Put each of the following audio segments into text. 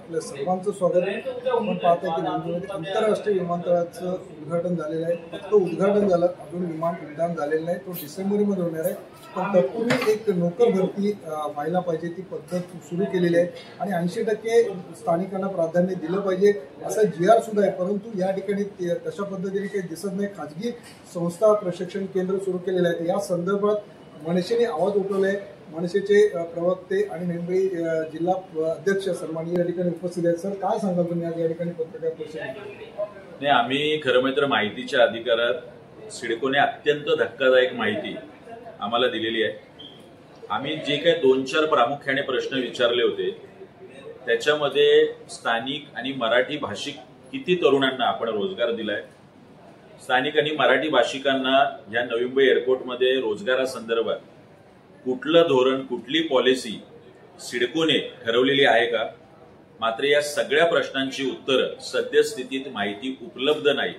आपल्या सर्वांचं स्वागत आहे। आपण पाहतो की नवी आंतरराष्ट्रीय विमानतळाचं उद्घाटन झालेलं आहे। फक्त उद्घाटन झालं, अजून विमान उड्डाण झालेलं नाही। तो डिसेंबरमध्ये होणार आहे। पण तत्पूर्वी एक नोकर भरती व्हायला पाहिजे ती पद्धत सुरू केलेली आहे आणि 80% स्थानिकांना प्राधान्य दिलं पाहिजे असा GR सुद्धा आहे। परंतु या ठिकाणी तशा पद्धतीने काही दिसत नाही। खाजगी संस्था प्रशिक्षण केंद्र सुरू केलेले आहेत। या संदर्भात मनसेने आवाज उठवलाय। मनसेचे प्रवक्ते आणि मुंबई जिल्हा अध्यक्ष सन्माननीय या ठिकाणी उपस्थित आहेत। सर, काय सांगाल तुम्ही आज या ठिकाणी पत्रकार परिषदेत? नाही, आम्ही खरं म्हणजे माहितीच्या अधिकारात सिडकोने अत्यंत धक्कादायक माहिती आम्हाला दिलेली आहे। आम्ही जे काही 2-4 प्रामुख्याने प्रश्न विचारले होते त्याच्यामध्ये स्थानिक आणि मराठी भाषिक किती तरुणांना आपण रोजगार दिलाय, स्थानिक आणि मराठी भाषिकांना या नवी मुंबई एअरपोर्टमध्ये रोजगारासंदर्भात कुठलं धोरण, कुठली पॉलिसी सिडकोने ठरवलेली आहे का? मात्र या सगळ्या प्रश्नांची उत्तरं सद्यस्थितीत माहिती उपलब्ध नाही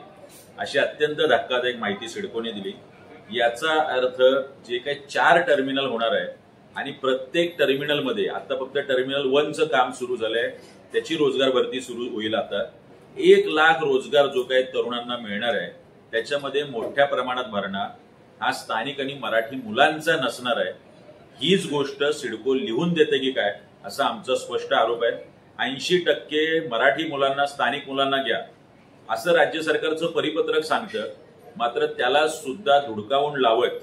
अशी अत्यंत धक्कादायक माहिती सिडकोने दिली। याचा अर्थ जे काही 4 टर्मिनल होणार आहे आणि प्रत्येक टर्मिनलमध्ये आता फक्त टर्मिनल 1चं काम सुरू झालंय, त्याची रोजगार भरती सुरू होईल। आता 1 लाख रोजगार जो काही तरुणांना मिळणार आहे त्याच्यामध्ये मोठ्या प्रमाणात भरणा हा स्थानिक आणि मराठी मुलांचा नसणार आहे। हीच गोष्ट सिडको लिहून देते की काय असा आमचा स्पष्ट आरोप आहे। 80% मराठी मुलांना, स्थानिक मुलांना घ्या असं राज्य सरकारचं परिपत्रक सांगतं, मात्र त्याला सुद्धा धुडकावून लावत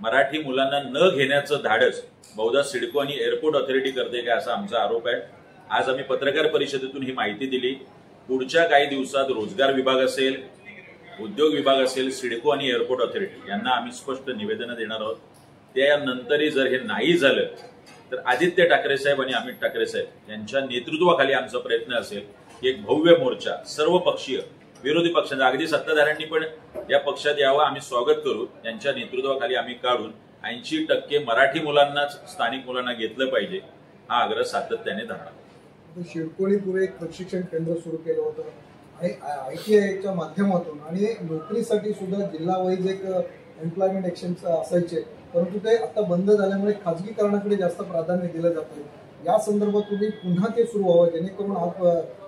मराठी मुलांना न घेण्याचं धाडस बहुधा सिडको आणि एअरपोर्ट ऑथॉरिटी करते का असा आमचा आरोप आहे। आज आम्ही पत्रकार परिषदेतून ही माहिती दिली। पुढच्या काही दिवसात रोजगार विभाग असेल, उद्योग विभाग असेल, सिडको आणि एअरपोर्ट ऑथॉरिटी यांना आम्ही स्पष्ट निवेदन देणार आहोत। त्यानंतरही जर हे नाही झालं तर आदित्य ठाकरे साहेब आणि अमित ठाकरे साहेब यांच्या नेतृत्वाखाली आमचा प्रयत्न असेल की एक भव्य मोर्चा सर्व पक्षीय विरोधी पक्षांचा, अगदी सत्ताधाऱ्यांनी पण या पक्षात यावं, आम्ही स्वागत करू। यांच्या नेतृत्वाखाली आम्ही काढून 80% मराठी मुलांनाच स्थानिक मुलांना घेतलं पाहिजे हा आग्रह सातत्याने धरणार। सिडकोने पुढे एक प्रशिक्षण केंद्र सुरू केलं होतं आणि ITIच्या माध्यमातून आणि नोकरीसाठी सुद्धा जिल्हा वाईज एक एम्प्लॉयमेंट एक्सचेंज असायचे, परंतु ते आता बंद झाल्यामुळे खाजगीकरणाकडे जास्त प्राधान्य दिलं जातं। या संदर्भात तुम्ही पुन्हा ते सुरू व्हावं जेणेकरून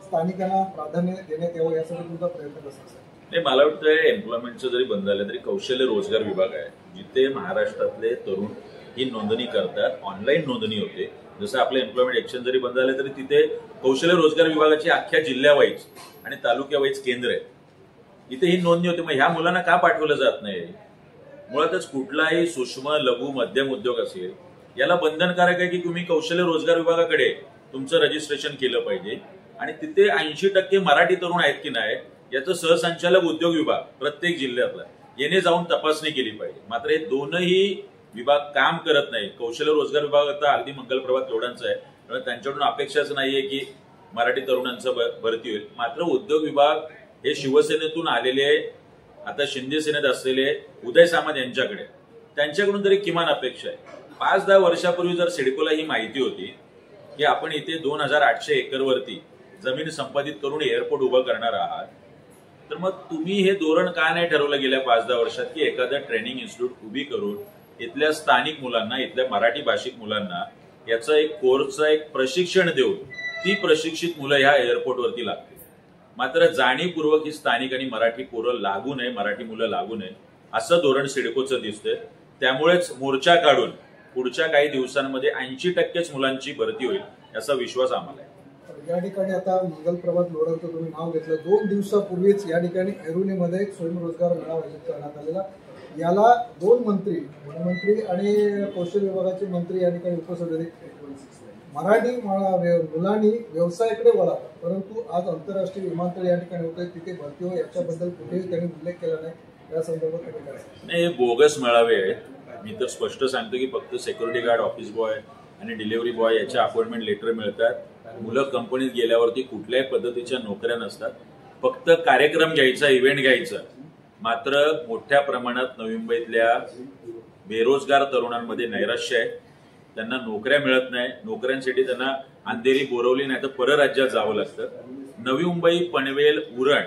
स्थानिकांना प्राधान्य देण्यात यावं यासाठी तुमचा प्रयत्न कसा असेल? नाही, मला वाटतं एम्प्लॉयमेंटचं जरी बंद झालं तरी कौशल्य रोजगार विभाग आहे जिथे महाराष्ट्रातले तरुण ही नोंदणी करतात, ऑनलाईन नोंदणी होते। जसं आपलं एम्प्लॉयमेंट एक्सचेंज जरी बंद झालं तरी तिथे कौशल्य रोजगार विभागाची अख्ख्या जिल्ह्यावाईज आणि तालुक्यावाईज केंद्र आहे, इथे ही नोंदणी होते। मग ह्या मुलांना का पाठवलं जात नाही? मुळातच कुठलाही सूक्ष्म लघु मध्यम उद्योग असेल याला बंधनकारक आहे की तुम्ही कौशल्य रोजगार विभागाकडे तुमचं रजिस्ट्रेशन केलं पाहिजे आणि तिथे 80% मराठी तरुण आहेत की नाही याचं सहसंचालक उद्योग विभाग प्रत्येक जिल्ह्यातला येणे जाऊन तपासणी केली पाहिजे। मात्र हे दोनही विभाग काम करत नाही। कौशल्य रोजगार विभाग आता अगदी मंगलप्रभात लोढांचा आहे, त्यामुळे त्यांच्याकडून अपेक्षाच नाहीये की मराठी तरुणांचं भरती होईल। मात्र उद्योग विभाग हे शिवसेनेतून आलेले, आता शिंदे सेनेत असलेले उदय सामंत यांच्याकडे, त्यांच्याकडून तरी किमान अपेक्षा आहे। 5-10 वर्षापूर्वी जर सिडकोला ही माहिती होती की आपण इथे 2800 एकरवरती जमीन संपादित करून एअरपोर्ट उभं करणार आहात, तर मग तुम्ही हे धोरण का नाही ठरवलं गेल्या 5-10 वर्षात की एखादं ट्रेनिंग इन्स्टिट्यूट उभी करून इथल्या स्थानिक मुलांना, इथल्या मराठी भाषिक मुलांना याचं एक कोर्सचं एक प्रशिक्षण देऊन ती प्रशिक्षित मुलं ह्या एअरपोर्टवरती लागतील। मात्र जाणीवपूर्वक ही स्थानिक आणि मराठी पोरं लागू नये, मराठी मुलं लागू नये असं धोरण सिडकोचं दिसतंय। त्यामुळेच मोर्चा काढून पुढच्या काही दिवसांमध्ये 80%च मुलांची भरती होईल याचा विश्वास आम्हाला आहे। या ठिकाणी आता मंगलप्रभात लोढांचं तुम्ही नाव घेतलं, 2 दिवसापूर्वीच या ठिकाणी ऐरोलीमध्ये एक स्वयंरोजगार मेळावा आयोजित करण्यात आलेला। याला 2 मंत्री, वनमंत्री आणि कौशल्य विभागाचे मंत्री या ठिकाणी उपस्थित होते। मराठी मुलांनी व्यवसायाकडे वळावं, परंतु आज आंतरराष्ट्रीय विमानतळ या ठिकाणी होते, तिथे भरती हो याच्याबद्दल कुठेही त्यांनी उल्लेख केला नाही। या संदर्भात नाही, हे बोगस मेळावे आहेत। मी तर स्पष्ट सांगतो की फक्त सिक्युरिटी गार्ड, ऑफिस बॉय आणि डिलिव्हरी बॉय याच्या अपॉइंटमेंट लेटर मिळतात। मुलं कंपनीत गेल्यावरती कुठल्याही पद्धतीच्या नोकऱ्या नसतात, फक्त कार्यक्रम घ्यायचा, इव्हेंट घ्यायचा। मात्र मोठ्या प्रमाणात नवी मुंबईतल्या बेरोजगार तरुणांमध्ये नैराश्य आहे, त्यांना नोकऱ्या मिळत नाही। नोकऱ्यांसाठी त्यांना अंधेरी, बोरवली नाही तर परराज्यात जावं लागतं। नवी मुंबई, पनवेल, उरण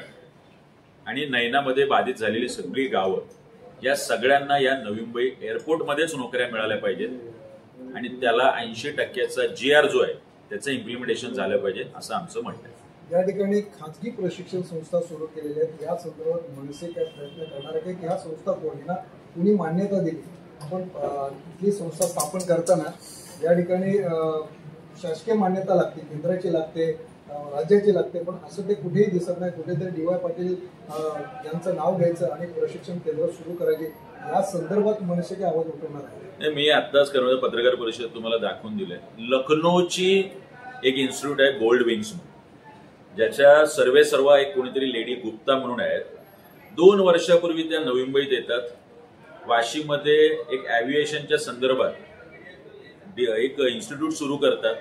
आणि नैनामध्ये बाधित झालेली सगळी गावं, या सगळ्यांना या नवी मुंबई एअरपोर्टमध्येच नोकऱ्या मिळाल्या पाहिजेत आणि त्याला 80%चा GR जो आहे त्याचं इम्प्लिमेंटेशन झालं पाहिजे असं आमचं म्हणणं आहे. या ठिकाणी खाजगी प्रशिक्षण संस्था सुरू केलेल्या आहेत. या संदर्भात मनसे काय प्रयत्न करणार आहे की ह्या संस्था कोणीना कुणी मान्यता दिली? आपण इथली संस्था स्थापन करताना या ठिकाणी शासकीय मान्यता लागते, केंद्राची लागते, राज्याची लागते, पण असं ते कुठेही दिसत नाही. कुठेतरी डी.वाय. पाटील यांचं नाव घ्यायचं आणि प्रशिक्षण केंद्र सुरू करायचे, या संदर्भात मनसे काय आवाज उठवणार आहे? मी आत्ताच पत्रकार परिषद तुम्हाला दाखवून दिलंय. लखनौची एक इन्स्टिट्यूट आहे गोल्ड विंग्स, ज्याच्या सर्व एक कोणीतरी लेडी गुप्ता म्हणून आहेत. 2 वर्षापूर्वी त्या नवी मुंबईत येतात. वाशीमध्ये एक एव्हिएशनच्या संदर्भात एक इन्स्टिट्यूट सुरू करतात.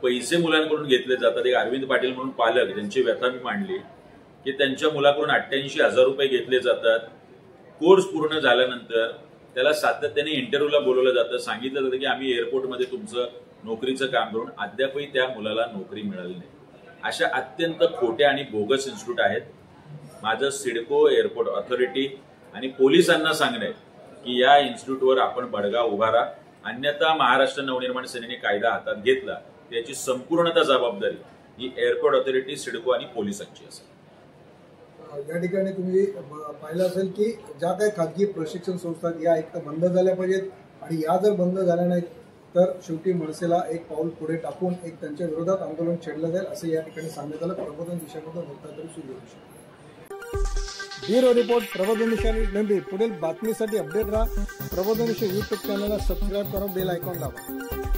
पैसे मुलांकडून घेतले जातात. एक अरविंद पाटील म्हणून पालक, त्यांची व्यथा मी मांडली की त्यांच्या मुलाकडून 88,000 रुपये घेतले जातात. कोर्स पूर्ण झाल्यानंतर त्याला सातत्याने इंटरव्ह्यूला बोलवलं जातं. सांगितलं जातं की आम्ही एअरपोर्टमध्ये तुमचं नोकरीचं काम करून, अद्यापही त्या मुलाला नोकरी मिळाली नाही. अशा अत्यंत खोट्या आणि बोगस इन्स्टिट्यूट आहेत. माझं सिडको, एअरपोर्ट ऑथॉरिटी आणि पोलिसांना सांगणं आहे की या इन्स्टिट्यूटवर आपण बडगा उभारा, अन्यथा महाराष्ट्र नवनिर्माण सेनेने कायदा हातात घेतला त्याची संपूर्णतः जबाबदारी ही एअरपोर्ट ऑथॉरिटी, सिडको आणि पोलिसांची असेल. या ठिकाणी तुम्ही पाहिलं असेल की ज्या काही खाजगी प्रशिक्षण संस्था या एक तर बंद झाल्या पाहिजेत, आणि या जर बंद झाल्या नाहीत तर शेवटी मनसेला एक पाऊल पुढे टाकून एक त्यांच्या विरोधात आंदोलन छेडलं जाईल असं या ठिकाणी सांगण्यात आलं. प्रबोधन दिशामध्ये होता तरी सुरू होऊ शकतो. ब्युरो रिपोर्ट, प्रबोधन दिशा नंबी. पुढील बातमीसाठी अपडेट राहा. प्रबोधन दिशा यूट्यूब चॅनलला सबस्क्राईब करा, बेल आयकॉन दाबा.